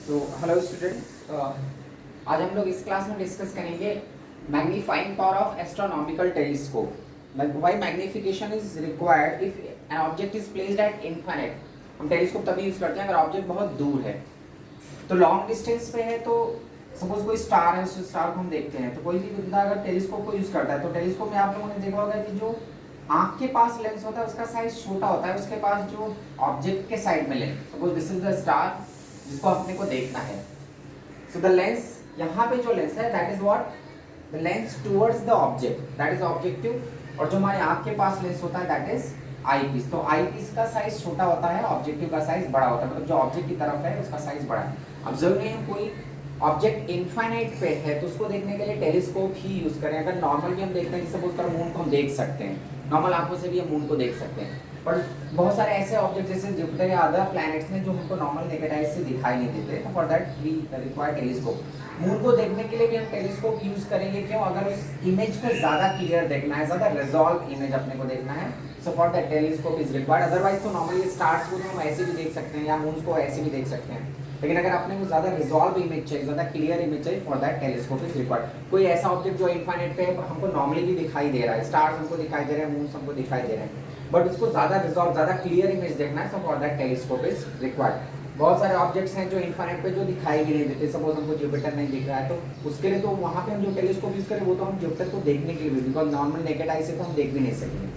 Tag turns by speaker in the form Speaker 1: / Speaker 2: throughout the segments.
Speaker 1: तो hello student, आज हम लोग इस क्लास में डिस्कस करेंगे magnifying power of astronomical telescope. Like why magnification is required if N object is placed at infinite. हम टेलीस्कोप तभी यूज करते हैं अगर ऑब्जेक्ट बहुत दूर है। तो लॉन्ग डिस्टेंस पे है तो सपोज कोई स्टार है, उस स्टार को हम देखते हैं, तो कोई भी बंदा अगर टेलीस्कोप को यूज करता है तो टेलीस्कोप में आप लोगों ने देखा होगा कि जो आंख के पास लेंस होता है उसका साइज छोटा होता है उसके पास जो ऑब्जेक्ट के साइड में lens. Suppose this is the star जिसको अपने को देखना है। सो द लेंस, यहाँ पे जो लेंस है that is what the lens towards the object, that is objective. और जो हमारे आंख के पास लेंस होता है दैट इज आई पीस। तो आई पीस का साइज छोटा होता है, ऑब्जेक्टिव का साइज बड़ा होता है, मतलब जो ऑब्जेक्ट की तरफ है उसका साइज बड़ा है। अब जरूरी है कोई ऑब्जेक्ट इनफाइनाइट पे है तो उसको देखने के लिए टेलीस्कोप ही यूज करें। अगर नॉर्मल भी हम देखते हैं, जैसे सपोज मून को हम देख सकते हैं, नॉर्मल आंखों से भी हम मून को देख सकते हैं, पर बहुत सारे ऐसे ऑब्जेक्ट जैसे जुपिटर या अदर प्लैनेट्स हैं जो हमको नॉर्मल नेकेड आई से दिखाई नहीं देते, तो for that we require telescope. Moon को देखने के लिए भी हम टेलीस्कोप यूज करेंगे। क्यों? अगर उस इमेज को ज्यादा क्लियर देखना है, ज्यादा रिजॉल्व इमेज अपने को देखना है, so for that telescope is required. Otherwise तो नॉर्मली स्टार्स को तो हम ऐसे भी देख सकते हैं या मून को ऐसे भी देख सकते हैं, लेकिन अगर अपने को ज्यादा रिजॉल्व इमेज चाहिए, ज्यादा क्लियर इमेज चाहिए, for that telescope is required. कोई ऐसा ऑब्जेक्ट जो इनफाइनाइट पे हमको नॉर्मली भी दिखाई दे रहा है, स्टार्स हमको दिखाई दे रहे हैं, मून हमको दिखाई दे रहे हैं, बट उसको ज्यादा रिजॉल्व, ज्यादा क्लियर इमेज देखना है, so for that telescope is required. बहुत सारे ऑब्जेक्ट्स हैं जो इनफाइनाइट पे जो दिखाई भी नहीं देते, सपोज हमको जुपिटर नहीं दिख रहा है तो उसके लिए तो वहाँ पे हम जो टेलीस्कोप यूज करें वो तो हम जुपिटर को देखने के लिए भी, बिकॉज नॉर्मल नेकेड आई से तो हम देख भी नहीं सकेंगे,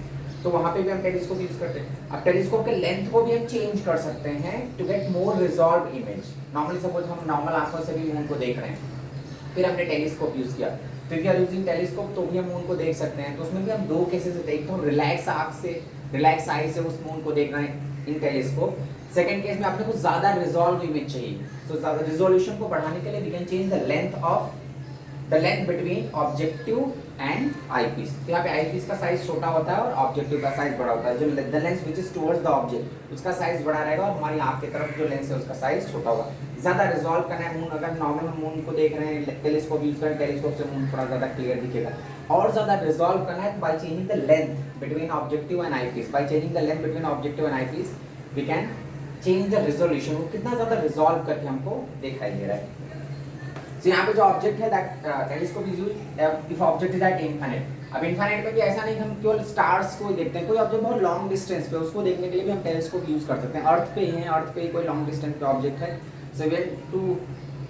Speaker 1: तो वहाँ पे भी हम टेलीस्कोप यूज करते हैं। अब टेलीस्कोप के लेंथ को भी हम चेंज कर सकते हैं to get more resolve image. Normally suppose हम नॉर्मल आंखों से भी मून को देख रहे हैं, फिर हमने टेलीस्कोप यूज किया, तो if you are using telescope तो भी हम मून को देख सकते हैं। तो उसमें भी हम दो केसेस होते हैं, एक तो रिलैक्स आंख से, रिलैक्स आई से उस मून को देख रहे हैं इन टेलीस्कोप। सेकंड केस में आपने कुछ ज्यादा रिजॉल्व इमेज चाहिए, तो ज्यादा रिजोल्यूशन को बढ़ाने के लिए we can change the length between objective and eyepiece. तो यहाँ पे आईपीस का साइज छोटा होता है और ऑब्जेक्टिव का साइज बड़ा होता है। जो the lens which is towards the object उसका साइज बड़ा रहेगा और हमारी आंख की तरफ जो लेंस है उसका साइज छोटा होगा। ज्यादा रिजॉल्व करना है मून, अगर नॉर्मल हम मून को देख रहे हैं टेलीस्कोप यूज करें, टेलीस्कोप से मून थोड़ा ज्यादा क्लियर दिखेगा। और ज्यादा रिजॉल्व करना है by changing the length between objective and eyepiece. By changing the length between objective and eyepiece we can change the resolution, वो कितना ज्यादा रिजॉल्व करके हमको दिखाई दे रहा है। तो यहाँ पे जो ऑब्जेक्ट है that telescope is used if object is at infinite. अब इनफिनिट में भी ऐसा नहीं कि हम केवल स्टार्स को देखते हैं, कोई ऑब्जेक्ट बहुत लॉन्ग डिस्टेंस पे उसको देखने के लिए भी हम टेलीस्कोप यूज कर सकते हैं। अर्थ पे ही है, अर्थ पे ही कोई लॉन्ग डिस्टेंस पे ऑब्जेक्ट है, so we to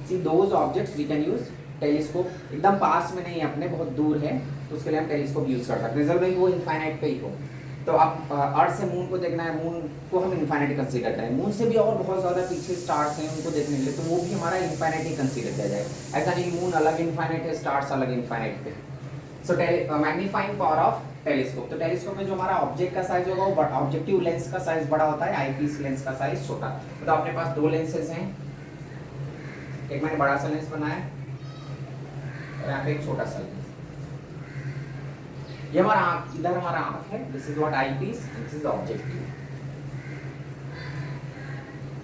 Speaker 1: see those objects we can use telescope. एकदम पास में नहीं है अपने, बहुत दूर है, तो उसके लिए हम टेलीस्कोप यूज कर सकते हैं, जरूरी वो इनफिनिट पे ही हो। तो अब अर्थ से मून को देखना है, मून को हम इनफाइनाइट कंसीडर करें, मून से भी और बहुत ज़्यादा पीछे स्टार्स हैं उनको देखने के लिए, तो वो भी हमारा इनफाइनाइट ही कंसीडर किया जाएगा। ऐसा नहीं मून अलग इनफाइनाइट है, स्टार्स अलग इनफाइनाइट पे। सो मैग्नीफाइंग पावर ऑफ टेलीस्कोप, तो टेलीस्कोप में जो हमारा ऑब्जेक्ट का साइज होगा वो ऑब्जेक्टिव लेंस का साइज बड़ा होता है, आईपीस लेंस का साइज छोटा। तो अपने पास दो लेंसेज हैं, एक मैंने बड़ा सा लेंस बनाया और यहाँ पे एक छोटा सा लेंस। ये हमारा आंख, इधर हमारा आंख है, this is what eyepiece, this is objective,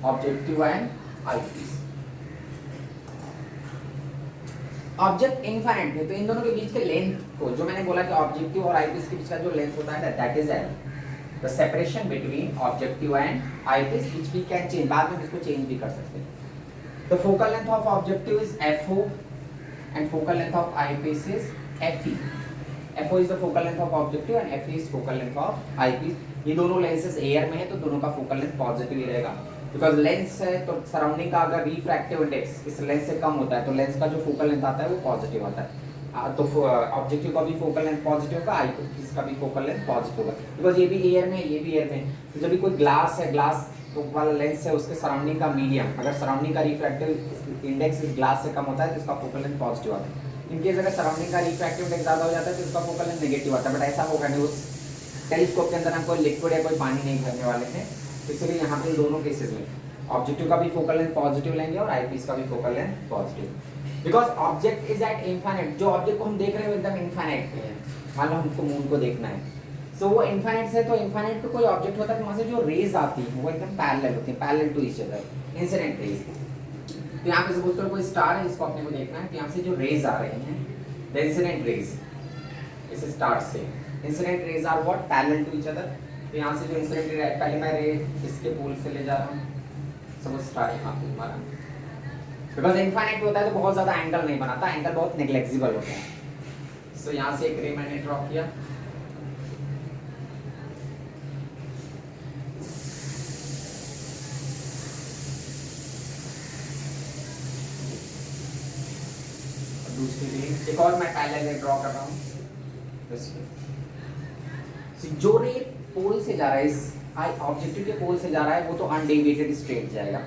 Speaker 1: objective and eyepiece. Object infinite है तो इन दोनों के बीच के लेंथ को, जो मैंने बोला कि ऑब्जेक्टिव और आई पीस के बीच का जो लेंथ होता है that is L, the separation between objective and eyepiece which we can change, बाद में इसको चेंज भी कर सकते हैं। The focal length of objective is FO and focal length of eyepiece is FE. FO is the focal length of objective and FE is focal length of eyepiece। ये दोनों lenses air में है तो दोनों का focal length positive ही रहेगा, because lens है तो सराउंडिंग का अगर रिफ्रैक्टिव इंडेक्स इस लेंस से कम होता है तो लेंस का जो फोकल लेंथ आता है वो पॉजिटिव आता है। तो ऑब्जेक्टिव का भी फोकल लेंथ पॉजिटिव होगा, आईपीस का भी फोकल लेंथ पॉजिटिव होगा, बिकॉज ये भी एयर में ये भी एयर में। तो जब भी कोई ग्लास है, ग्लास तो वाला लेंस है, उसके सराउंडिंग का मीडियम, अगर सराउंडिंग का रिफ्रैक्टिव इंडेक्स इस ग्लास से कम होता है तो इसका फोकल लेंथ पॉजिटिव आता है। इनकेस अगर सराउंडिंग का रिफ्रैक्टिव इंडेक्स ज़्यादा हो जाता है तो इसका फोकल लेंथ नेगेटिव आता है, बट ऐसा होगा नहीं, उस टेलीस्कोप के अंदर हम कोई लिक्विड या कोई पानी नहीं भरने वाले हैं, इसलिए यहाँ पे दोनों केसेस में ऑब्जेक्टिव का भी फोकल लेंथ पॉजिटिव लेंगे और आईपीस का भी focal length positive, because object is at infinite. जो ऑब्जेक्ट को हम देख रहे हैं वो एकदम इनफाइनाइट पे है, मान लो हमको मून को देखना है, सो वो इनफाइनाइट से, तो इनफाइनाइट पे कोई ऑब्जेक्ट होता है तो वहाँ से जो रेज आती है वो एकदम पैरेलल होती है, parallel to each other, incident rays. तो यहाँ पे सपोज करो कोई स्टार है जिसको अपने को देखना है, तो यहाँ से जो रेज आ रहे हैं द इंसिडेंट रेज इस स्टार से, incident rays are what parallel to each other. तो यहाँ से जो इंसिडेंट रे, पहले मैं रे इसके पोल से ले जा रहा हूँ, सपोज स्टार यहाँ पे हमारा, बिकॉज इनफाइनाइट होता है तो बहुत ज्यादा एंगल नहीं बनाता, एंगल बहुत नेग्लेक्सिबल होता है। सो यहाँ से एक रे मैंने ड्रॉ किया, दूसरी रे, एक और मैं पैरेलल रे ड्रॉ कर रहा हूँ। जो रे पोल से जा रहा है, इस ऑब्जेक्टिव के पोल से जा रहा है, वो तो अनडेविएटेड स्ट्रेट जाएगा।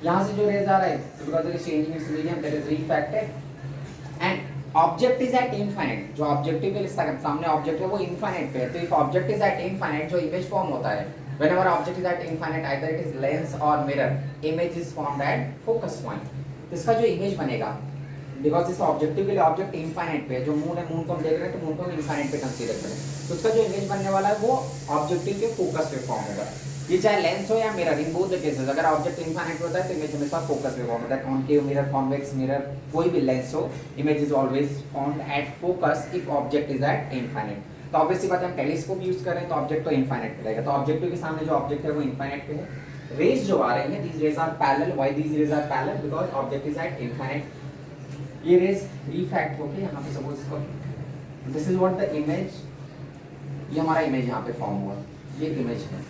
Speaker 1: यहाँ से जो रे जा रहा है, because it is changing it's medium, that is refracted and object is at infinite. जो ऑब्जेक्टिव के सामने ऑब्जेक्ट है वो इनफाइनाइट पे है, तो if object is at infinite, जो इमेज फॉर्म होता है whenever object is at infinite, either it is lens or mirror, image is formed at focus point। तो इसका जो इमेज बनेगा, बिकॉज इस ऑब्जेक्टिव के लिए ऑब्जेक्ट इनफाइनाइट पे है, जो मून है, मून को हम देख रहे हैं तो मून को हम इनफाइनाइट पे कंसीडर करें, तो उसका जो इमेज बनने वाला है वो ऑब्जेक्टिव के फोकस पे फॉर्म होगा। ये चाहे लेंस हो या mirror, in both the cases अगर ऑब्जेक्ट इनफाइनाइट होता है तो इमेज हमेशा फोकस पे फॉर्म होता है। कॉन्केव मिरर, कॉन्वेक्स मिरर, कोई भी लेंस हो, image is always formed at focus if object is at infinite. तो ऑब्वियसली बात है, हम टेलीस्कोप यूज कर रहे हैं तो ऑब्जेक्ट तो इनफाइनाइट पे रहेगा, तो ऑब्जेक्टिव के सामने जो ऑब्जेक्ट है वो इनफाइनाइट पे है। रेज जो आ रही है, these rays are parallel. Why these rays are parallel? Because object is at infinite. ये रेज रिफ्रैक्ट होके यहाँ पे सपोज इसको, this is what the image, ये हमारा इमेज यहाँ पे फॉर्म हुआ, ये इमेज है।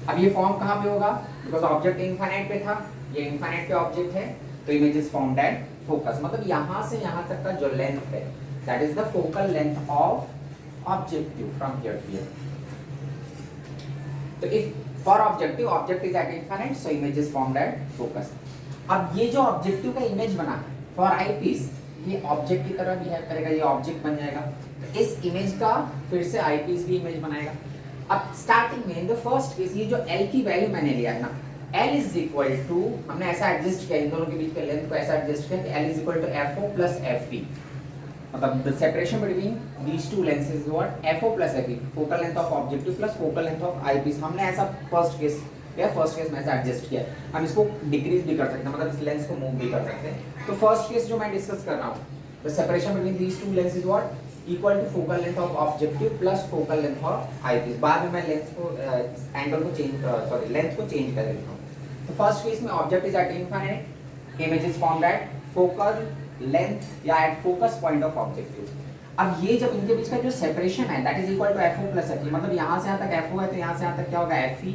Speaker 1: अब ये फॉर्म कहाँ पे होगा? बिकॉज ऑब्जेक्ट इनफाइनाइट पे था, ये इनफाइनाइट पे ऑब्जेक्ट है, तो image is formed at focus. मतलब यहाँ से यहाँ तक का जो लेंथ है, that is the focal length of objective from here to here। तो if for objective, object is at infinite, so image is formed at focus। अब ये जो ऑब्जेक्टिव का इमेज बना for eyepiece, ये ऑब्जेक्ट की तरह बिहेव करेगा, ये ऑब्जेक्ट बन जाएगा, तो इस इमेज का फिर से eyepiece भी इमेज बनाएगा। अब स्टार्टिंग में इन द फर्स्ट केस, ये जो L की वैल्यू मैंने लिया है ना, L इज इक्वल टू, हमने ऐसा एडजस्ट किया इन दोनों के बीच के लेंथ को, ऐसा एडजस्ट किया कि L is equal to FO plus FV। मतलब the separation between these two lenses is what? FO plus FE, focal length of objective plus focal length of eyepiece। हमने ऐसा फर्स्ट केस में ऐसा adjust किया। हम इसको डिक्रीज भी कर सकते हैं, मतलब इस लेंस को मूव भी कर सकते हैं। तो फर्स्ट केस जो मैं डिस्कस कर रहा हूँ, the separation between these two lenses is what? Equal to focal length of objective plus focal length of eyepiece। बाद में मैं लेंस को एंगल को चेंज लेंथ को चेंज कर देता हूँ। तो फर्स्ट केस में object is at infinite, image is formed at focal length या at focus point of objective. अब ये जब इनके बीच का जो सेपरेशन है, that is equal to FO plus FE, मतलब यहाँ से यहाँ तक FO है तो यहाँ से यहाँ तक क्या होगा? FE।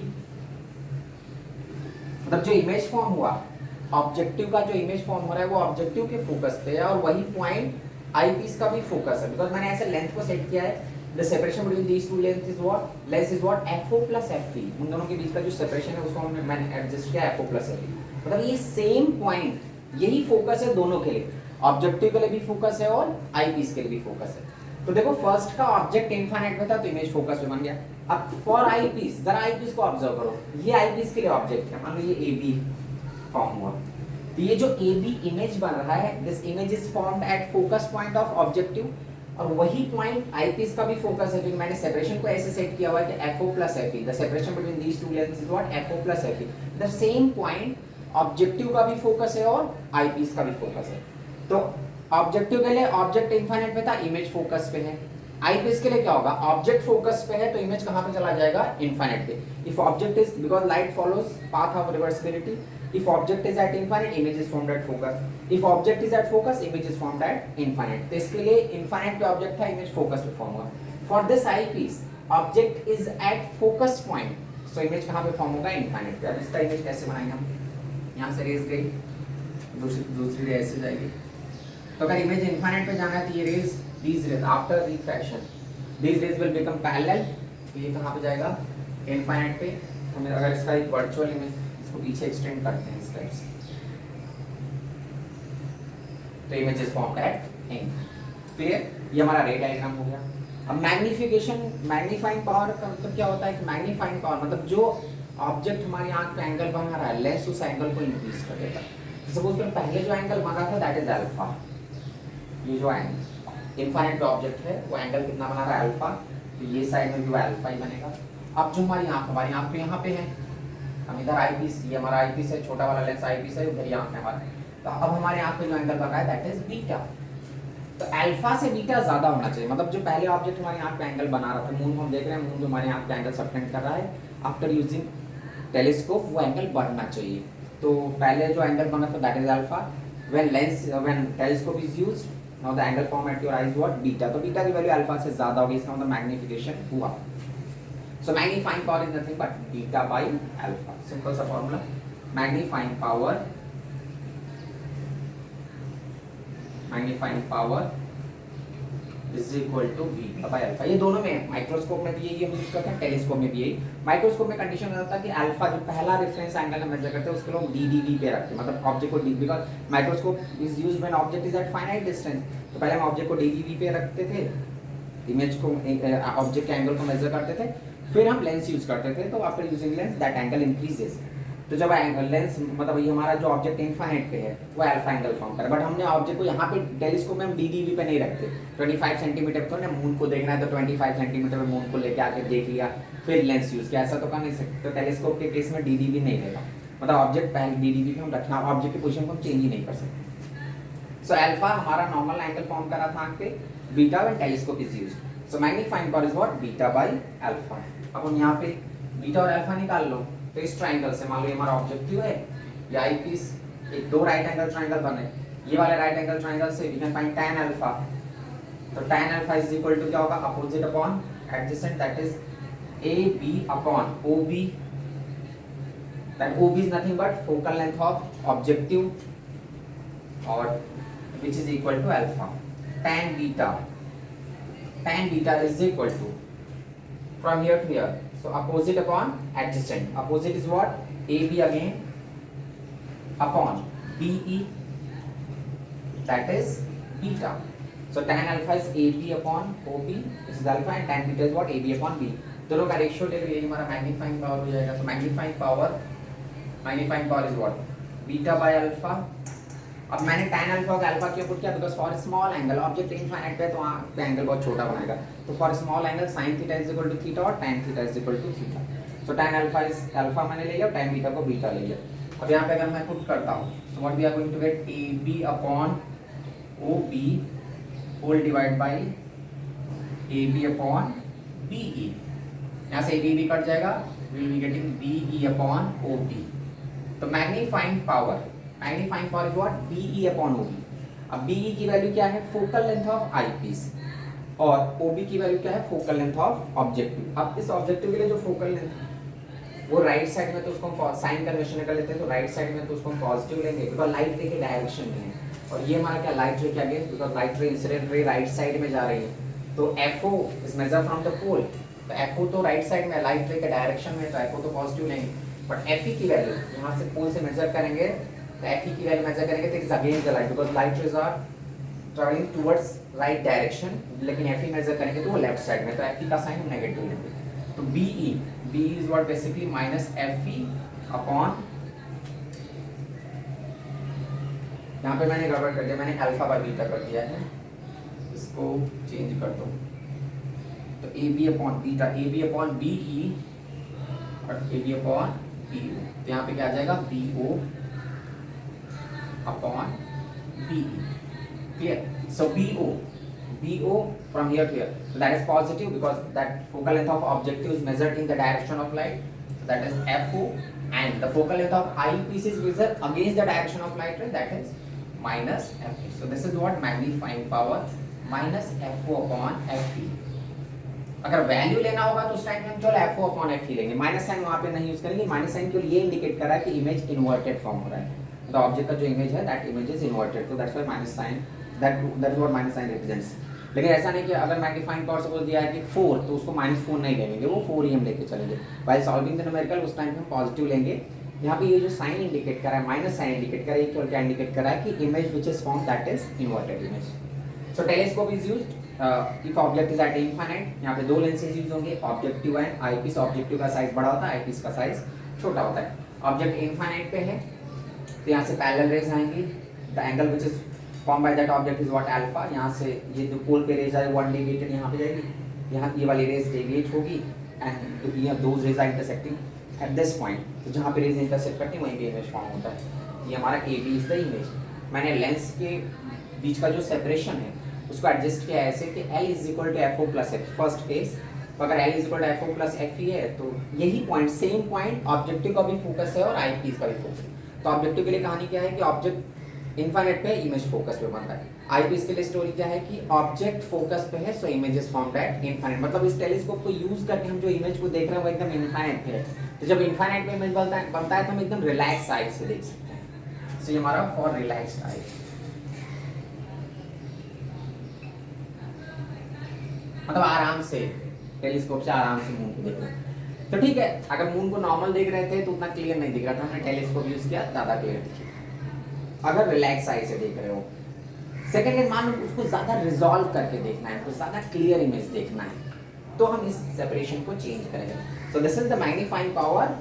Speaker 1: मतलब जो इमेज फॉर्म हुआ, ऑब्जेक्टिव का जो इमेज फॉर्म हो रहा है वो ऑब्जेक्टिव के फोकस पे है, और वही पॉइंट आई पीस का भी फोकस है। बिकॉज मैंने ऐसे लेंथ को सेट किया है, the separation between these two length is what? Length is what? FO plus FE। उन दोनों के बीच का जो सेपरेशन है उसको मैंने एडजस्ट किया FO प्लस FE। मतलब ये सेम पॉइंट, यही फोकस है दोनों के लिए, ऑब्जेक्टिव के लिए भी फोकस है और आई पीस के लिए भी फोकस है। तो देखो फर्स्ट का ऑब्जेक्ट इनफाइनाइट में था तो इमेज फोकस पे बन गया। अब फॉर आई पीस, जरा आई पीस को ऑब्जर्व करो, ये आई पीस के लिए ऑब्जेक्ट है, मान लो ये ए बी फॉर्म हुआ, तो ये जो ए बी इमेज बन रहा है, this image is formed at focus point of objective, और वही पॉइंट आई पीस का भी फोकस है, क्योंकि मैंने सेपरेशन को ऐसे सेट किया हुआ है कि FO plus FE, the separation between these two lengths is what? FO plus FE। The same point objective का भी फोकस है और आई पीस का भी फोकस है। तो ऑब्जेक्टिव के लिए ऑब्जेक्ट इनफाइनाइट पे था, इमेज फोकस पे है। आई पीस के लिए क्या होगा? ऑब्जेक्ट फोकस पे है तो इमेज कहाँ पे चला जाएगा? इनफाइनाइट पे। If object is, because light follows path of reversibility, if object is at infinite, image is formed at focus. If object is at focus, image is formed at infinite. तो इसके लिए infinite पे object था, image focus पे form हुआ। For this eyepiece, object is at focus point, so image कहाँ पे form होगा? इनफाइनाइट पे। अब इसका इमेज कैसे बनाएंगे हम? यहाँ से रेज गई, दूसरी रे ऐसे जाएगी, तो अगर इमेज इनफाइनाइट पे जाना है तो ये raise, these rays after refraction these rays will become parallel, तो ये कहाँ पे जाएगा? इनफाइनाइट पे। हमें अगर इसका एक वर्चुअल इमेज, इसको पीछे एक्सटेंड करते हैं इस टाइप से, तो image is formed at infinite. Clear? ये हमारा रे डायग्राम हो गया। अब मैग्निफिकेशन, मैग्नीफाइंग पावर का मतलब क्या होता है कि मैग्नीफाइंग पावर मतलब जो ऑब्जेक्ट हमारी आंख पे एंगल बना रहा है, लेंस उस एंगल को इंक्रीज कर देगा। सपोज करो पहले जो एंगल बना था दैट इज अल्फा, ये जो एंगल इनफाइनाइट पे ऑब्जेक्ट है वो एंगल कितना बना रहा है? अल्फा, तो ये साइड में भी वो अल्फा ही बनेगा। अब जो हमारी आंख तो यहाँ पे है, हम इधर आई पीस, ये हमारा आई पीस है, छोटा वाला लेंस आई पीस है, उधर ये आंख है हमारा, तो अब हमारे आंख पे जो एंगल बना है दैट इज बीटा। तो अल्फा से बीटा ज्यादा होना चाहिए, मतलब जो पहले ऑब्जेक्ट हमारी आंख पे एंगल बना रहा था, मून को हम देख रहे हैं, मून जो हमारी आंख पे एंगल सबटेंड कर रहा है, आफ्टर यूजिंग टेलीस्कोप वो एंगल बढ़ना चाहिए। तो पहले जो एंगल बना था that is alpha, when telescope is used now the angle form at your eyes what beta, तो बीटा की वैल्यू अल्फा से ज्यादा होगी, इसका मतलब मैग्निफिकेशन हुआ। So magnifying power is nothing but beta by alpha, simple सा formula, magnifying power is equal to beta by alpha. ये दोनों में, माइक्रोस्कोप में भी यही हम यूज करते हैं, टेलीस्कोप में भी यही। माइक्रोस्कोप में कंडीशन होता है कि अल्फा जो पहला रेफरेंस एंगल हम मेजर करते हैं उसको लोग डीडीवी पे रखते हैं, मतलब ऑब्जेक्ट को D, because microscope is used when object is at finite distance, तो पहले हम ऑब्जेक्ट को डीडीवी पे रखते थे, इमेज को ऑब्जेक्ट के एंगल को मेजर करते थे, फिर हम लेंस यूज करते थे, तो after using lens that angle increases. तो जब लेंस मतलब ये हमारा जो ऑब्जेक्ट इनफाइनाइट पे है वो अल्फा एंगल फॉर्म करे, बट हमने ऑब्जेक्ट को यहाँ पे टेलीस्कोप में हम डीडीवी पे नहीं रखते। 25 सेंटीमीटर तो ना मून को देखना है तो 25 सेंटीमीटर में मून को लेके आके देख लिया, फिर लेंस यूज किया, ऐसा तो कर नहीं सकते। तो टेलीस्कोप के केस में डीडीवी नहीं लेगा, मतलब ऑब्जेक्ट पहले डीडीवी पे हम रखना, ऑब्जेक्ट की पोजीशन को हम चेंज ही नहीं कर सकते। सो अल्फा हमारा नॉर्मल एंगल फॉर्म कर रहा था आंख पे, beta when telescope is used. So magnifying power is what beta by alpha. अब हम यहाँ पे बीटा और अल्फा निकाल लो, तो इस ट्रायंगल से मान लो ये हमारा ऑब्जेक्टिव है, ये आई पीस, एक दो राइट एंगल ट्रायंगल बने, ये वाले राइट एंगल ट्रायंगल से we can find tan alpha. तो tan alpha is equal to क्या होगा, opposite upon adjacent, that is AB upon OB, that OB is nothing but focal length of objective और which is equal to alpha। tan beta is equal to from here to here, so opposite upon adjacent, opposite is what, AB again upon BE, that is beta। So tan alpha is AB upon OB, this is alpha, and tan beta is what, AB upon B। दोनों का ratio ले लो, यही हमारा magnifying power हो जाएगा। तो magnifying power is what, beta by alpha. अब मैंने tan अल्फा का अल्फा क्यों पुट किया, because for small angle object infinite पे, तो वहाँ पे एंगल बहुत छोटा बनाएगा, तो for small angle sin theta is equal to theta और tan theta is equal to theta. So tan alpha is alpha मैंने ले लिया, tan बीटा को बीटा ले लिया। अब यहाँ पे अगर मैं पुट करता हूँ, so what we are going to get, AB upon OB whole divide by AB upon BE, यहाँ से AB कट जाएगा, we will be getting BE upon OB। तो magnifying power is what, BE upon OB। अब BE की value क्या है, focal length of eyepiece, और OB की वैल्यू क्या है, फोकल लेंथ ऑफ ऑब्जेक्टिव। अब इस ऑब्जेक्टिव के लिए जो फोकल लेंथ वो राइट साइड में, तो उसको हम साइन कन्वेंशन कर लेते हैं, तो राइट साइड में तो उसको हम पॉजिटिव लेंगे, बिकॉज लाइट रे के डायरेक्शन में है, और ये हमारा क्या, लाइट रे क्या गया, because light ray incident ray right side में जा रही है, तो FO is measure from the pole, तो FO तो राइट साइड में, लाइट रे के डायरेक्शन में, तो FO तो पॉजिटिव लेंगे। बट FE की वैल्यू यहाँ से पोल से मेजर करेंगे, तो FE की वैल्यू मेजर करेंगे तो it is against the light, because light rays are travelling towards right direction, लेकिन FE मेजर करेंगे तो वो लेफ्ट साइड में, तो FE का साइन हम नेगेटिव लेंगे। तो BE is what basically minus FE upon, यहाँ पे मैंने गड़बड़ कर दिया, मैंने अल्फा बाय बीटा कर दिया है, इसको चेंज कर दो, तो AB upon beta, AB upon BE और AB अपॉन BO, तो यहाँ पे क्या आ जाएगा, BO upon BE, clear? So BO from here to here, so that is positive because that focal length of objective is measured in the direction of light, so that is FO, and the focal length of eyepiece is measured against the direction of light ray, that is minus FE। So this is what magnifying power minus FO upon FE। अगर value लेना होगा तो उस time में हम केवल FO upon FE लेंगे, minus sign वहाँ पे नहीं यूज करेंगे। माइनस साइन केवल ये इंडिकेट कर रहा है कि इमेज इन्वर्टेड फॉर्म हो रहा है, द ऑब्जेक्ट का जो इमेज है दैट इमेज इज इन्वर्टेड, तो that's why minus sign, that is what minus sign represents. लेकिन ऐसा नहीं कि अगर मैग्नीफाइंग पावर सपोज दिया है कि 4, तो उसको -4 नहीं लेंगे, वो 4 ही हम लेके चलेंगे। व्हाइल सॉल्विंग द न्यूमेरिकल उस टाइम पे हम पॉजिटिव लेंगे। यहाँ पे ये जो साइन इंडिकेट कर रहा है, माइनस साइन इंडिकेट कर रहा है, केवल क्या इंडिकेट कर रहा है कि image which is form that is inverted image. So telescope is used if object is at infinite, यहाँ पे दो लेंसेज यूज होंगे, ऑब्जेक्टिव एंड आईपीस। ऑब्जेक्टिव का साइज बड़ा होता है, आईपीस का साइज छोटा होता है। ऑब्जेक्ट इनफाइनाइट पे है तो यहाँ से पैरेलल रेज आएंगी, the angle which is form by that object is what alpha. यहाँ से ये जो पोल पे रेज आए वन डेविएटेड यहाँ पे जाएगी, यहाँ ये वाली रेज डेविएट होगी and those rays are intersecting at this point, तो जहाँ पे रेज इंटरसेक्ट करती है वहीं पे इमेज फॉर्म होता है। ये हमारा AB इज द इमेज। मैंने लेंस के बीच का जो सेपरेशन है उसको एडजस्ट किया ऐसे कि L is equal to FO plus F, first case. तो अगर L is equal to FO plus FE है तो यही पॉइंट, सेम पॉइंट ऑब्जेक्टिव का भी फोकस है और आईपीस का भी फोकस है। तो ऑब्जेक्टिव के लिए कहानी क्या है कि ऑब्जेक्ट इनफाइनाइट पे, इमेज फोकस पे बन रहा है। आईपीस के लिए स्टोरी क्या है कि ऑब्जेक्ट फोकस पे है, so image is formed at infinite. मतलब इस टेलीस्कोप को यूज करके हम जो इमेज को देख रहे हैं वो एकदम इनफाइनाइट पे है। तो जब इनफाइनाइट पे इमेज बनता है तो हम एकदम रिलैक्स आई से देख सकते हैं। सो ये हमारा फॉर रिलैक्स्ड आई, मतलब आराम से टेलीस्कोप से आराम से मून को देख रहे हैं। तो ठीक है, अगर मून को नॉर्मल देख रहे थे तो उतना क्लियर नहीं दिख रहा था, हमने टेलीस्कोप यूज किया, ज्यादा क्लियर दिखे अगर रिलैक्स आई से देख रहे हो। सेकंड है, मान लो उसको ज्यादा रिजॉल्व करके देखना है, उसको ज्यादा क्लियर इमेज देखना है, तो हम इस सेपरेशन को चेंज करेंगे। So this is the magnifying power.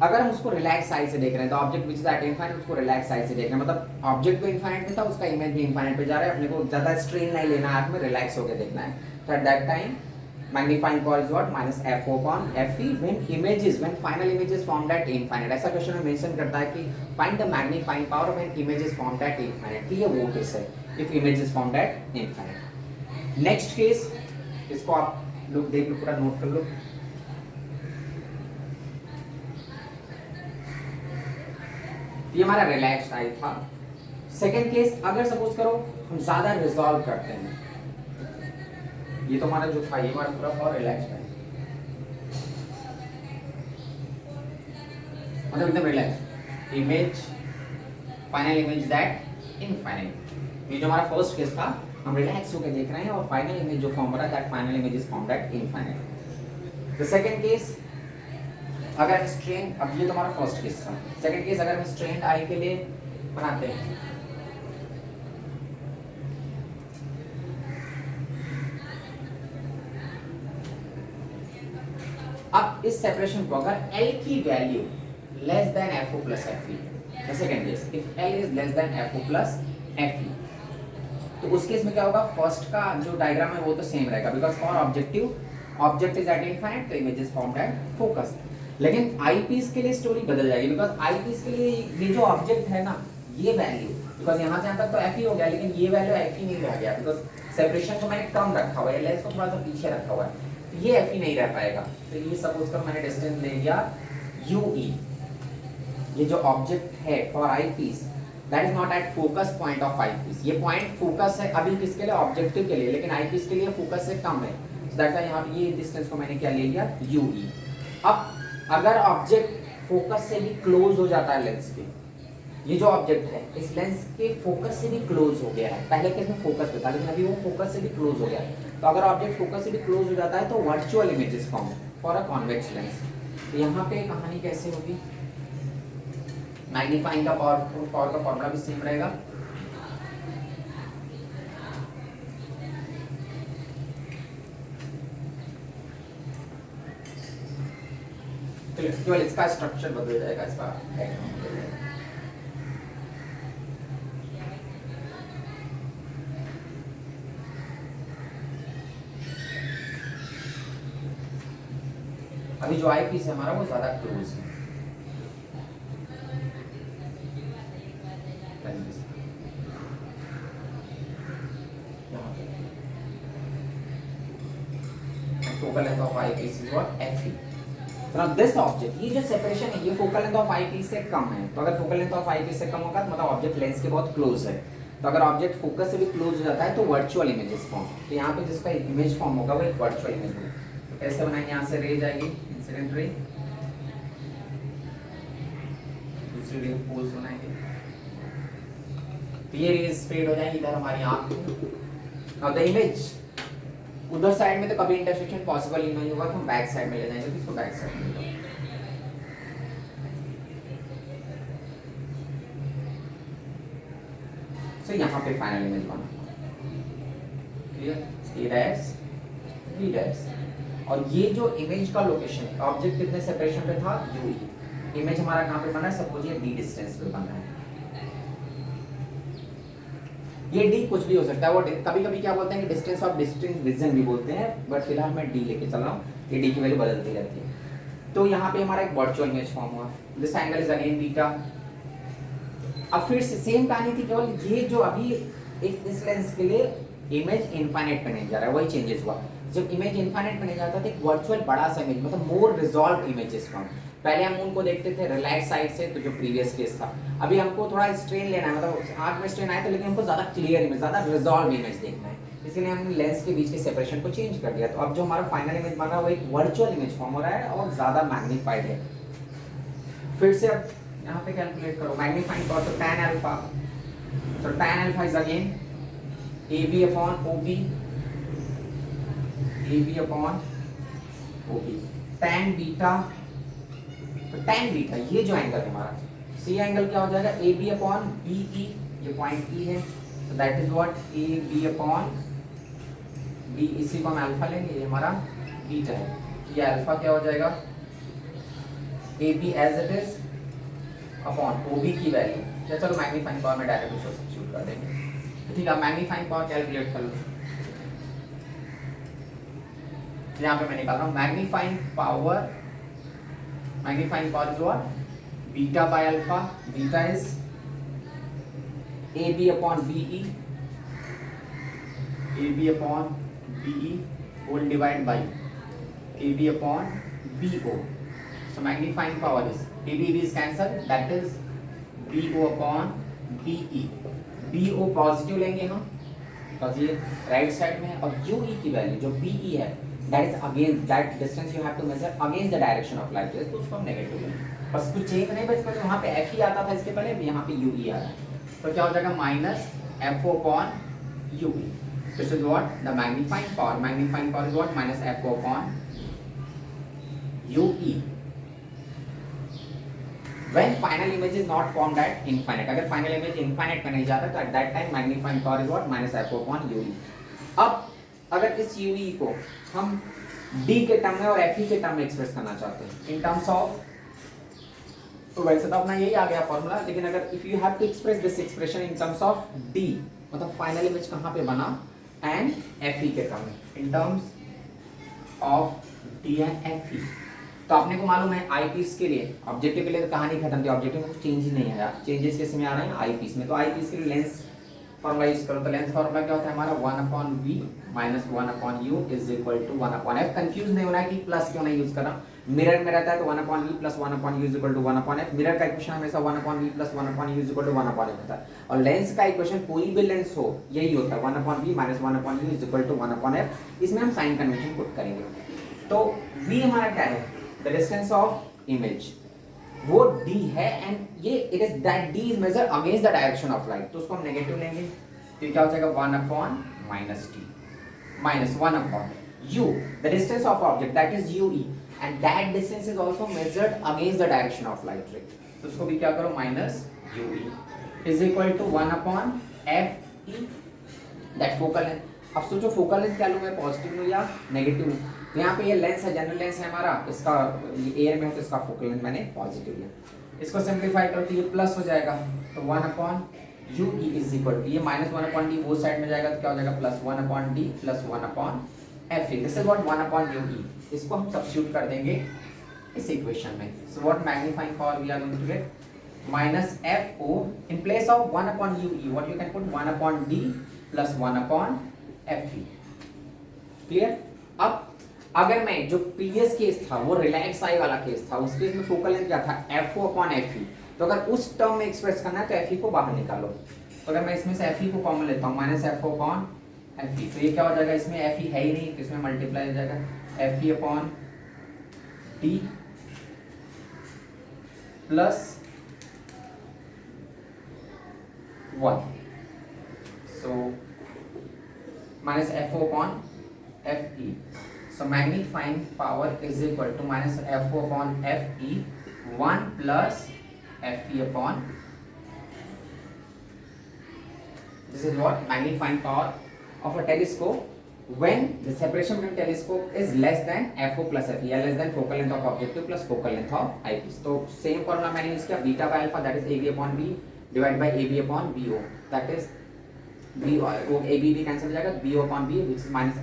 Speaker 1: अगर हम उसको रिलैक्स आई से देख रहे हैं तो object which is at infinite उसको रिलैक्स आई से देख रहे हैं, मतलब ऑब्जेक्ट भी इनफाइनाइट में था, उसका इमेज भी इनफाइनाइट पे जा रहा है, अपने को ज्यादा स्ट्रेन नहीं लेना है, हमें रिलैक्स होकर देखना है। तो at that time magnifying power is what minus FO upon FE when final image is formed at infinite। ऐसा क्वेश्चन में मेंशन करता है कि find the magnifying power when image is formed at infinite। ये वो केस है if image is formed at infinite। Next case, इसको आप लोग देख लो, पूरा नोट कर लो। ये हमारा रिलैक्स्ड आई था। सेकेंड केस, अगर सपोज करो हम ज्यादा रिजॉल्व करते हैं, ये तो हमारा जो था ये हमारा पूरा फॉर रिलैक्स है, मतलब एकदम relax image, final image that infinite. ये जो हमारा फर्स्ट केस था, हम रिलैक्स होकर देख रहे हैं और फाइनल इमेज जो फॉर्म हो रहा है that final image is formed at infinite. The second case, अगर स्ट्रेन, अब ये तो हमारा फर्स्ट केस था। सेकंड केस अगर हम स्ट्रेन आई के लिए बनाते हैं, अब इस सेपरेशन को अगर L की value less than FO plus FE, the second case if L is less than FO plus FE, तो उस केस में क्या होगा, फर्स्ट का जो डायग्राम है वो तो सेम रहेगा, because for object is at infinite, तो image is formed at focus. लेकिन आईपीस के लिए स्टोरी बदल जाएगी, बिकॉज आईपीस के लिए ये जो ऑब्जेक्ट है ना, ये वैल्यू, बिकॉज यहाँ से यहाँ तक तो FE हो गया, लेकिन ये वैल्यू FE नहीं रह गया, बिकॉज सेपरेशन को मैंने कम रखा हुआ है, लेस को थोड़ा सा पीछे रखा हुआ है, ये FE नहीं रह पाएगा। तो ये सपोज कर मैंने डिस्टेंस ले लिया UE, ये जो ऑब्जेक्ट है for eyepiece that is not at focus point of eyepiece. ये पॉइंट फोकस है अभी किसके लिए, ऑब्जेक्टिव के लिए, लेकिन आईपीस के लिए फोकस से कम है, सो दैट्स व्हाई यहाँ पे ये डिस्टेंस को मैंने क्या ले लिया, UE। अब अगर ऑब्जेक्ट फोकस से भी क्लोज हो जाता है लेंस के, ये जो ऑब्जेक्ट है इस लेंस के फोकस से भी क्लोज हो गया है, पहले केस में फोकस पे था लेकिन अभी वो फोकस से भी क्लोज हो गया है, तो अगर ऑब्जेक्ट फोकस से भी क्लोज हो जाता है तो virtual image is form for a convex lens. तो यहाँ पे कहानी कैसे होगी, मैग्नीफाइंग का पावर का फॉर्मूला भी सेम रहेगा, केवल इसका स्ट्रक्चर बदल जाएगा, इसका डायग्राम बदल जाएगा। अभी जो आई पीस है हमारा वो ज्यादा क्लोज है, focal length of eyepiece is what, FE। तो नाउ दिस ऑब्जेक्ट, ये जो सेपरेशन है ये focal length of eyepiece से कम है, तो अगर focal length of eyepiece से कम होगा तो मतलब ऑब्जेक्ट लेंस के बहुत क्लोज है, तो अगर ऑब्जेक्ट फोकस से भी क्लोज हो जाता है तो वर्चुअल इमेजेस फॉर्म, तो यहाँ पे जिसका इमेज फॉर्म होगा वो एक वर्चुअल इमेज होगा। तो कैसे बनाएंगे, यहाँ से रे जाएगी, इंसिडेंट रे, दूसरी रे पोल्स बनाएंगे, तो ये रेज स्प्रेड हो जाएंगी इधर हमारी आंख में। नाउ द इमेज उधर साइड में तो कभी इंटरसेक्शन पॉसिबल ही नहीं होगा, तो हम बैक साइड में ले जाएंगे, तो इसको बैक साइड में ले जाओ। सो यहाँ पे फाइनल इमेज बना, clear, A dash B dash, और ये जो इमेज का लोकेशन, ऑब्जेक्ट कितने सेपरेशन पे था, UE, इमेज हमारा कहाँ पे बना है, सपोज ये D डिस्टेंस पे बना है, ये D कुछ भी हो सकता है, वो कभी कभी क्या बोलते हैं कि डिस्टेंस ऑफ डिस्टिंक्ट विजन भी बोलते हैं, बट फिलहाल मैं D लेके चल रहा हूँ, ये D की वैल्यू बदलती रहती है। तो यहाँ पे हमारा एक वर्चुअल इमेज फॉर्म हुआ, this angle is again beta. अब फिर से सेम कहानी थी, केवल ये जो अभी एक इस लेंस के लिए इमेज इनफाइनाइट पे नहीं जा रहा है, वही चेंजेस हुआ। जब इमेज इनफाइनाइट पे नहीं जाता तो एक वर्चुअल बड़ा सा इमेज, मतलब मोर रिजॉल्व इमेजेस फॉर्म। पहले हम उनको देखते थे रिलैक्स साइड से, तो जो प्रीवियस केस था। अभी हमको थोड़ा स्ट्रेन लेना है, मतलब आंख में स्ट्रेन आया तो, लेकिन हमको ज़्यादा क्लियर इमेज, ज़्यादा रिजॉल्व इमेज देखना है, इसलिए हमने लेंस के बीच के सेपरेशन को चेंज कर दिया। तो अब जो हमारा फाइनल इमेज बन रहा है वो एक वर्चुअल इमेज फॉर्म हो रहा है और ज़्यादा मैग्नीफाइड है। फिर से अब यहाँ पे कैलकुलेट करो मैग्नीफाइंग पावर, तो tan alpha, so tan alpha is again AB upon OB, AB upon OB, tan beta, तो tan बीटा ये जो एंगल है हमारा, सी एंगल क्या हो जाएगा AB अपॉन BE, ये पॉइंट E है, तो that is what AB upon B, इसी को हम अल्फा लेंगे, ये हमारा बीटा है, ये अल्फा क्या हो जाएगा AB as it is upon OB की वैल्यू, या चलो मैग्नीफाइंग पावर में डायरेक्ट उसको सब्स्टिट्यूट कर देंगे। ठीक है, मैग्नीफाइंग पावर कैलकुलेट कर लो। यहाँ पे मैं निकाल रहा हूँ magnifying power is what beta by alpha, beta is AB upon BE, AB upon BE whole divide by AB upon BO, so magnifying power is AB is cancelled, that is BO upon BE, BO positive लेंगे हम because ये right side में है, और UE की value जो BE है that is against that distance you have to measure against the direction of light, तो उसको हम नेगेटिव लेंगे। बस कुछ चेंज नहीं, बस वहाँ पे FE आता था इसके पहले, यहाँ पे UE आ रहा है, तो क्या हो जाएगा minus FO upon UE, this is what the magnifying power is what minus FO upon UE when final image is not formed at infinite, अगर फाइनल इमेज इनफाइनाइट में नहीं जाता तो at that time magnifying power is what minus FO upon UE। अब अगर इस UE को हम D के टर्म में और FE के टर्म में एक्सप्रेस करना चाहते हैं इन टर्म्स ऑफ, तो वैसे तो अपना यही आ गया फॉर्मूला, लेकिन अगर if you have to express this expression in terms of D, मतलब फाइनल इमेज कहाँ पे बना एंड FE के टर्म में in terms of D and FE, तो आपने को मालूम है आई पीस के लिए, ऑब्जेक्टिव के लिए तो कहानी खत्म थी, ऑब्जेक्टिव में कुछ चेंज ही नहीं आया, चेंजेस किस में आ रहे हैं आई पीस में। तो आई पीस के लिए लेंस फॉर्मूला यूज करो, तो लेंस फॉर्मूला क्या होता है हमारा 1/v minus 1/u is equal to 1/f। Confuse नहीं होना है कि प्लस क्यों नहीं यूज कर रहा, मिरर में रहता है तो 1/v plus 1/u is equal to 1/f, mirror का इक्वेशन हमेशा 1/v plus 1/u is equal to 1/f होता है, और लेंस का इक्वेशन कोई भी लेंस हो यही होता है 1/v minus 1/u is equal to 1/f। इसमें हम साइन कन्वेंशन पुट करेंगे, तो v हमारा क्या है the distance of image, वो d है एंड ये it is that d is measured against the direction of light, तो उसको हम नेगेटिव लेंगे, तो क्या हो जाएगा 1/- d minus 1/u, the distance of object that is UE and that distance is also measured against the direction of light ray, तो उसको भी क्या करो minus UE is equal to 1/fe that focal length। अब सोचो focal length क्या लूँ मैं, पॉजिटिव लूँ या नेगेटिव लूँ, तो यहाँ पे ये लेंस है, जनरल लेंस है हमारा, इसका एयर में है तो इसका फोकल लेंथ मैंने पॉजिटिव लिया, इसको सिंपलीफाई करो तो ये प्लस हो जाएगा, तो 1/UE इज इक्वल टू ये माइनस 1/d वो साइड में जाएगा तो क्या हो जाएगा plus 1/d plus 1/fe, this is what 1/UE, इसको हम सब्स्टिट्यूट कर देंगे इस इक्वेशन में, so what magnifying power we are going to get minus FO in place of 1/UE what you can put 1/d plus 1/fe, clear. अब अगर मैं जो प्रीवियस केस था वो रिलैक्स आई वाला केस था, उस केस में फोकल लेंथ क्या था FO/FE, तो अगर उस टर्म में एक्सप्रेस करना है तो FE को बाहर निकालो, तो अगर मैं इसमें से FE को कॉमन लेता हूँ माइनस FO/FE, तो ये क्या हो जाएगा, इसमें FE है ही नहीं तो इसमें मल्टीप्लाई हो जाएगा FE/d plus 1, so minus FO/FE, so magnifying power is equal to minus FO/FE 1 plus FE/, this is what magnifying power of a telescope when the separation between telescope is less than FO plus FE, या less than focal length of objective plus focal length of eyepiece। तो same formula मैंने use किया beta by alpha that is AB/b divide by AB/BO, that is B वो AB भी cancel हो जाएगा, BO/B which is minus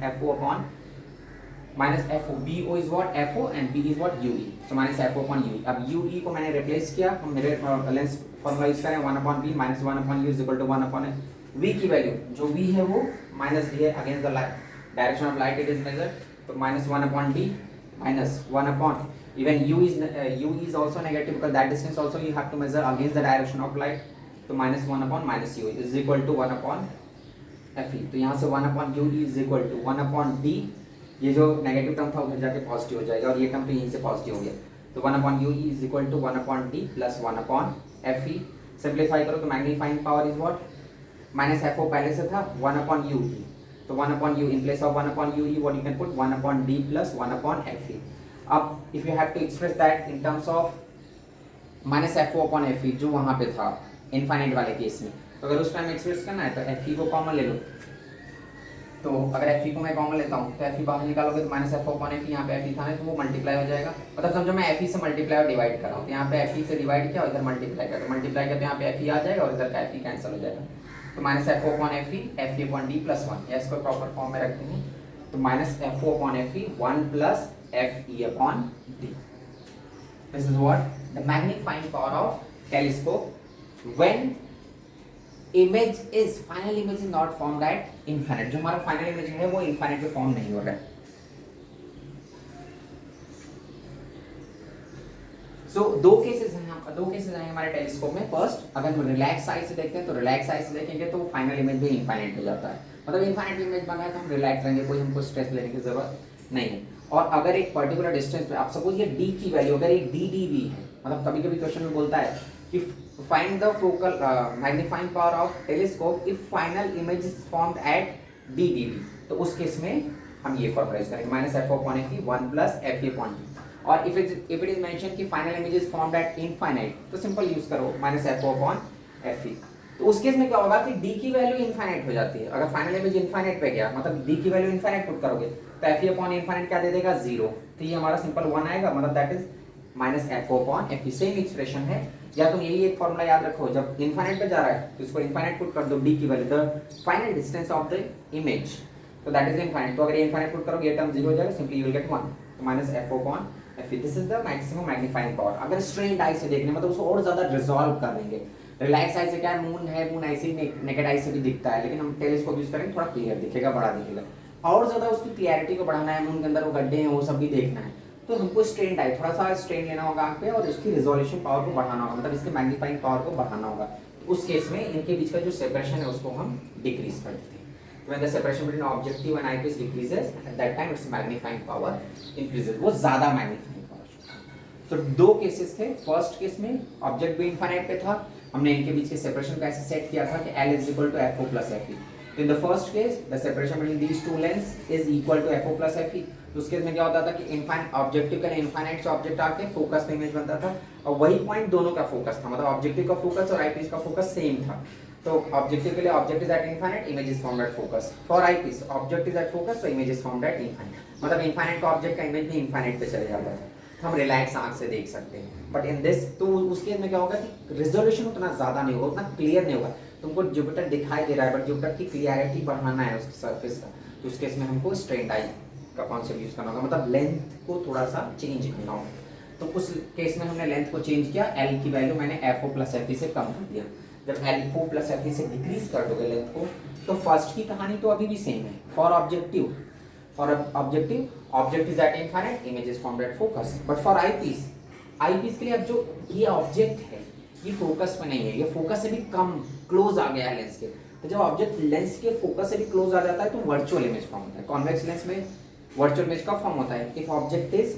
Speaker 1: FO, BO is what FO and B is what UE, so minus FO/UE। अब UE को मैंने replace किया, तो मेरे लेंस फॉर्मूला यूज करें 1/b minus 1/u is equal to 1/f, V की वैल्यू जो V है वो माइनस d है against the light direction of light it is measured, तो minus 1/d minus 1/f Even u is also negative because that distance also you have to measure against the direction of light. तो minus 1 upon minus u is equal to 1 upon fe. तो यहाँ से 1 upon u is equal to 1 upon d. ये जो negative term था उधर जाके positive हो जाएगा और ये टर्म तो यहीं से पॉजिटिव हो गया. तो 1 upon u is equal to 1 upon d plus 1 upon fe. Simplify करो तो magnifying power is what, minus fo पहले से था 1 upon u. तो 1 upon u in place of 1 upon u what you can put 1 upon d plus 1 upon fe. अब if you have to express that in terms of minus fo upon fe जो वहाँ पे था infinite वाले case में, तो अगर उस टाइम एक्सप्रेस करना है तो fe को कॉमन ले लो. तो अगर fe को मैं कॉमन लेता हूँ तो fe बाहर निकालोगे तो माइनस fo upon fe, यहाँ पे fe था ना तो वो मल्टीप्लाई हो जाएगा. मतलब समझो मैं fe से मल्टीप्लाई और डिवाइड कर रहा हूँ, तो यहाँ पे fe से डिवाइड किया और इधर मल्टीप्लाई किया, तो मल्टीप्लाई किया तो यहाँ पे fe आ जाएगा और इधर का fe कैंसिल हो जाएगा. तो minus fo upon fe upon d plus 1, या इसको प्रॉपर फॉर्म में रखते हैं तो minus fo upon fe 1 plus fe upon d. This is what the magnifying power of telescope when image is final image is not formed at infinite. जो हमारा final image है वो इनफाइनाइट पे form नहीं हो रहा है. So दो केसेस हैं हमारे टेलीस्कोप में. फर्स्ट अगर हम रिलैक्स आई से देखते हैं तो रिलैक्स आई से देखेंगे तो फाइनल इमेज भी इनफाइनाइट हो जाता है. मतलब इनफाइनाइट इमेज बना है तो हम रिलैक्स रहेंगे, कोई हमको स्ट्रेस लेने की जरूरत नहीं है. और अगर एक पर्टिकुलर डिस्टेंस पे आप सपोज ये d की वैल्यू अगर एक ddv है, मतलब कभी कभी क्वेश्चन में बोलता है कि find the focal magnifying power of telescope if final image is formed eight ddv, तो उस केस में हम ये फॉर्मूला यूज करेंगे minus fo upon fe 1 plus fe upon d. और if it is mentioned कि final image is formed at infinite तो simple use करो माइनस fo upon fe. तो उस केस में क्या होगा कि d की वैल्यू इनफाइनाइट हो जाती है. अगर फाइनल इमेज इनफाइनाइट पे गया मतलब d की वैल्यू इनफाइनाइट पुट करोगे तो fe upon इनफाइनाइट क्या दे देगा 0, तो ये हमारा सिंपल 1 आएगा, मतलब that is minus fo upon fe. Same expression है. या तुम यही एक फॉर्मूला याद रखो, जब इनफाइनाइट पे जा रहा है तो इसको इनफाइनाइट पुट कर दो d की value the final distance of the image, तो दैट इज इनफाइनाइट. तो अगर ये इनफाइनाइट पुट करोगे ये टर्म 0 हो जाएगा, सिंपली यू विल गेट 1, तो minus fo upon fe. This is the maximum magnifying power. अगर स्ट्रेन्ड आई से देखने मतलब उसको और ज्यादा रिजॉल्व कर देंगे. रिलैक्स आई से क्या है, मून है, मून ऐसे ही नेकेड आई से भी दिखता है, लेकिन हम टेलीस्कोप यूज करेंगे थोड़ा क्लियर दिखेगा, बड़ा दिखेगा. और ज्यादा उसकी क्लियरिटी को बढ़ाना है, मून के अंदर वो गड्ढे हैं वो सब भी देखना है, तो हमको स्ट्रेन टाइप थोड़ा सा स्ट्रेन लेना होगा आंख पे और इसकी रिजोल्यूशन पावर को बढ़ाना होगा, मतलब इसके मैग्नीफाइंग पावर को बढ़ाना होगा. तो उस केस में इनके बीच का जो सेपरेशन है उसको हम डिक्रीज कर देते हैं. When the separation between objective and eyepiece decreases, at that time its magnifying power increases. वो ज्यादा मैग्नीफाइंग पावर. तो दो केसेस थे. फर्स्ट केस में ऑब्जेक्ट भी इनफाइनाइट पे था, हमने इनके बीच के सेपरेशन को ऐसे सेट किया था कि L is equal to fo plus fe. तो in the first case the separation between these two lengths is equal to fo plus fe. तो उस केस में क्या होता था कि इनफाइनाइट ऑब्जेक्टिव के लिए इनफाइनाइट से ऑब्जेक्ट आके फोकस पे इमेज बनता था और वही पॉइंट दोनों का फोकस था, मतलब ऑब्जेक्टिव का फोकस और आईपीस का फोकस सेम था. तो ऑब्जेक्टिव के लिए object is at infinite, image is formed at focus. For eyepiece object is at focus, so image is formed at infinite. मतलब इनफाइनाइट का ऑब्जेक्ट का इमेज भी इनफाइनाइट पे चले जाता है, तो हम रिलैक्स आंख से देख सकते हैं. बट इन दिस तो उस केस में क्या होगा कि रिजोल्यूशन उतना ज्यादा नहीं होगा, उतना क्लियर नहीं होगा. तुमको जुपिटर दिखाई दे रहा है बट जुपिटर की क्लियरिटी बढ़ाना है उसकी सरफेस का, तो उस केस में हमको स्ट्रेंट आई का कॉन्सेप्ट यूज करना होगा, मतलब लेंथ को थोड़ा सा चेंज करना होगा. तो उस केस में हमने लेंथ को चेंज किया, एल की वैल्यू मैंने fo plus fe से कम कर दिया. जब fo plus fe से डिक्रीज कर दोगे लेंथ को तो फर्स्ट की कहानी तो अभी भी सेम है. For objective object is at infinite, image is formed at focus. But for eyepiece के लिए अब जो ये ऑब्जेक्ट है ये फोकस में नहीं है, ये फोकस से भी कम क्लोज आ गया है लेंस के. तो जब ऑब्जेक्ट लेंस के फोकस से भी क्लोज आ जाता है तो वर्चुअल इमेज फॉर्म होता है. कॉन्वेक्स लेंस में वर्चुअल इमेज कब फॉर्म होता है, if object is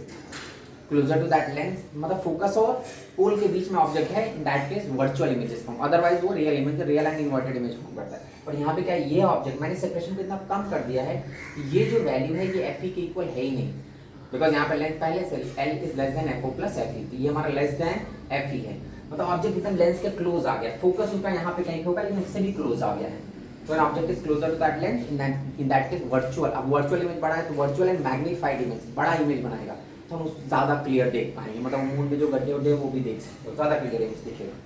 Speaker 1: closer to that lens, मतलब फोकस और पोल के बीच में ऑब्जेक्ट है, in that case virtual images form. Otherwise वो real image, real and inverted image form करता है. और यहाँ पे क्या है, ये ऑब्जेक्ट मैंने सेपरेशन को इतना कम कर दिया है, ये जो वैल्यू है ये fe के इक्वल है ही नहीं, बिकॉज यहाँ पे लेंथ पहले से L is less than fo plus fe, तो ये हमारा लेस देन fe है. मतलब ऑब्जेक्ट एकदम लेंस के क्लोज आ गया, फोकस उसका यहाँ पे कहीं होगा लेकिन इससे भी क्लोज आ गया है. तो an object is closer to that lens, in that case virtual. अब वर्चुअल इमेज बड़ा है तो वर्चुअल एंड मैग्नीफाइड इमेज बड़ा इमेज बनाएगा, तो हम ज़्यादा क्लियर देख पाएंगे, मतलब मून में जो गड्ढे उड्ढे वो भी देख सकते हो, ज़्यादा क्लियर इमेज दिखेगा.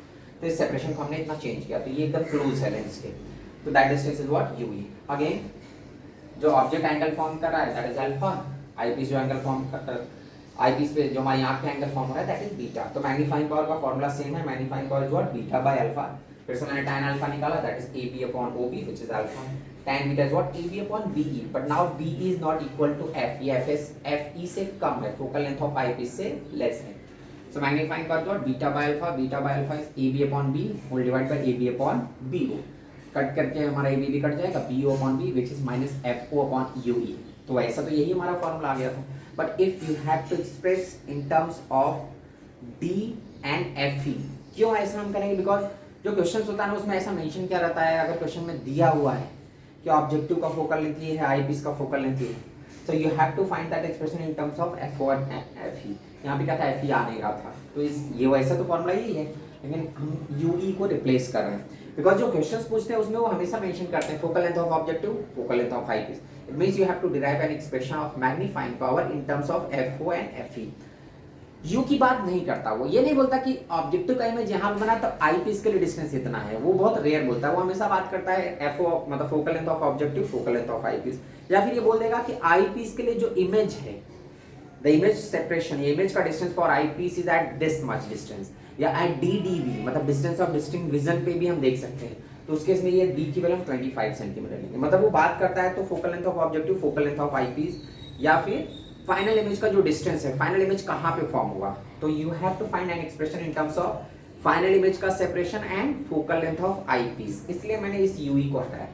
Speaker 1: तो इस सेपरेशन को हमने इतना चेंज किया, तो ये एकदम क्लोज है लेंस के. तो that distance is what ue. Again जो ऑब्जेक्ट एंगल फॉर्म कर रहा है दैट इज अल्फा, आईपीस जो एंगल फॉर्म कर आईपीस पे जो हमारी आंख पे एंगल फॉर्म हो रहा है दैट इज बीटा. तो मैग्नीफाइंग पावर का फार्मूला सेम है, magnifying power is what beta by alpha. फिर से मैंने tan अल्फा निकाला that is ab upon ob which is alpha. tan beta is what AB upon BE, but now BE is not equal to F, ये FE से कम है, focal length of eyepiece से less है. So magnifying power what beta by alpha is AB upon B whole divided by AB upon BO. Cut करके हमारा AB भी cut जाएगा, BO upon B which is minus FO upon UE. तो वैसा तो यही हमारा फॉर्मूला आ गया था. But if you have to express in terms of D and FE, क्यों ऐसा हम करेंगे? बिकॉज जो क्वेश्चन होता है ना उसमें ऐसा मेंशन क्या रहता है, अगर क्वेश्चन में दिया हुआ है कि ऑब्जेक्टिव का फोकल लेंथ ये है, आई पीस का फोकल लेंथ ये है, so you have to find that expression in terms of F और एफ ई. यहाँ पे क्या था, एफ ई आ नहीं रहा था, तो इस ये वैसा तो फॉर्मूला यही है, लेकिन हम यू ई को रिप्लेस कर रहे हैं. बिकॉज जो क्वेश्चंस पूछते हैं उसमें वो हमेशा मेंशन करते हैं focal length of objective, focal length of eyepiece. It means you have to derive an expression of magnifying power in terms of F O and F E. U की बात नहीं करता, वो ये नहीं बोलता कि ऑब्जेक्टिव का इमेज यहाँ बना तो आई पीस के लिए डिस्टेंस इतना है, वो बहुत रेयर बोलता है. वो हमेशा बात करता है एफ ओ मतलब focal length of objective, focal length of eyepiece. या फिर ये बोल देगा कि आई पीस के लिए जो इमेज है, द इमेज सेपरेशन, ये इमेज का distance for eyepiece is at this much distance, या एट डी डी वी मतलब डिस्टेंस ऑफ डिस्टिंक्ट विजन पे भी हम देख सकते हैं. तो उसके इसमें ये डी की वैल्यू हम 25 सेंटीमीटर लेंगे. मतलब वो बात करता है तो focal length of objective, focal length of eyepiece, या फिर फाइनल इमेज का जो डिस्टेंस है, फाइनल इमेज कहाँ पे फॉर्म हुआ. तो you have to find an expression in terms of final image का separation and focal length of eyepiece. इसलिए मैंने इस यूई को हटाया.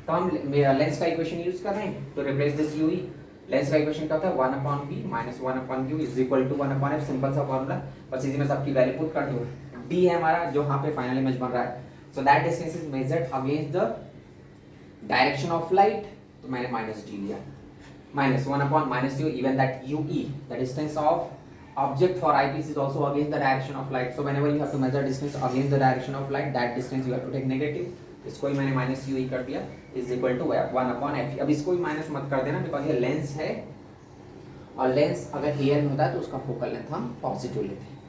Speaker 1: तो हम लेंस का इक्वेशन यूज कर रहे हैं, तो रिप्लेस दिस यूई. लेंस का इक्वेशन क्या होता है, 1/b minus 1/u is equal to 1/f. Simple सा फॉर्मूला, बस इसी में सबकी वैल्यू पुट कर दो. डी है हमारा जो यहाँ पे फाइनल इमेज बन रहा है, so that distance is measured against the direction of light. तो मैंने माइनस डी लिया, minus 1 upon minus u, even that ue, the distance of object for eyepiece is also against the direction of light. So whenever you have to measure distance against the direction of light, that distance you have to take negative. इसको ही मैंने minus ue कर दिया, is equal to 1 upon f. अब इसको भी minus मत कर देना, बिकॉज ये लेंस है, और लेंस अगर एयर में होता है तो उसका फोकल लेंथ हम पॉजिटिव लेते हैं.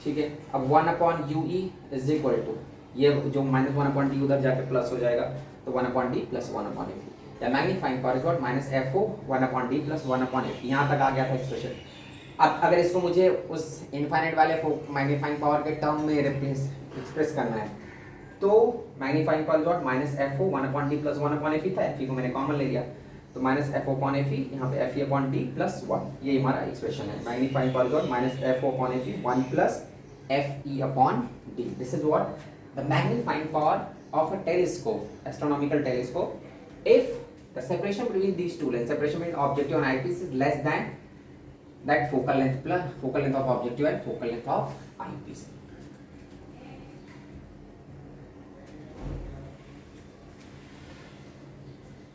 Speaker 1: ठीक है. अब 1 upon ue is equal to, ये जो माइनस 1 upon d उधर जाके प्लस हो जाएगा, तो 1 upon d plus 1 upon f. या magnifying power is what, minus F O 1 upon D plus 1 upon F. यहाँ तक आ गया था एक्सप्रेशन. अब अगर इसको मुझे उस इनफाइनाइट वाले मैग्नीफाइंग पावर के टर्म में एक्सप्रेस करना है, तो magnifying power is what, minus F O 1 upon D plus 1 upon F E था. एफ ई को मैंने कॉमन ले लिया, तो minus F O upon F E, यहाँ पे F E upon D plus 1. ये हमारा एक्सप्रेशन है. Magnifying power is what, minus F O upon F E 1 plus F E upon D. This is what the magnifying power of a telescope, astronomical telescope, if the separation between these two lengths, separation between objective and eyepiece is less than that focal length plus focal length of objective and focal length of eyepiece.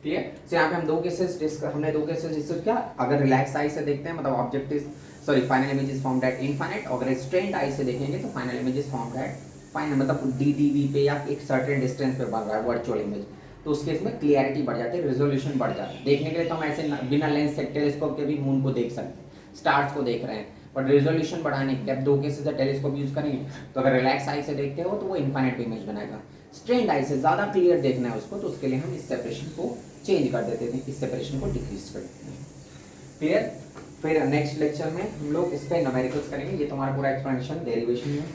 Speaker 1: Clear. So यहाँ पे हम हमने दो cases discuss किया. अगर relax I से देखते हैं मतलब objective final image is formed at infinite. अगर स्ट्रेन्ड आई से देखेंगे तो final image is formed eight final मतलब डी डी वी पे या एक सर्टेन डिस्टेंस पे बन रहा है वर्चुअल इमेज. तो उस केस में क्लियरिटी बढ़ जाती है, रेजोल्यूशन बढ़ जाता है. देखने के लिए तो हम ऐसे बिना लेंस से टेलीस्कोप के भी मून को देख सकते हैं, स्टार्स को देख रहे हैं, बट रेजोल्यूशन बढ़ाने के लिए अब दो केसेस से टेलीस्कोप यूज करेंगे. तो अगर रिलैक्स आई से देखते हो तो वो इनफाइनाइट इमेज बनाएगा. स्ट्रेन्ड आई से ज़्यादा क्लियर देखना है उसको, तो उसके लिए हम इस सेपरेशन को चेंज कर देते थे, इस सेपरेशन को डिक्रीज कर देते हैं. क्लियर. फिर नेक्स्ट लेक्चर में हम लोग इस पर न्यूमेरिकल्स करेंगे. ये तुम्हारा पूरा एक्सप्लेनेशन डेरिवेशन है.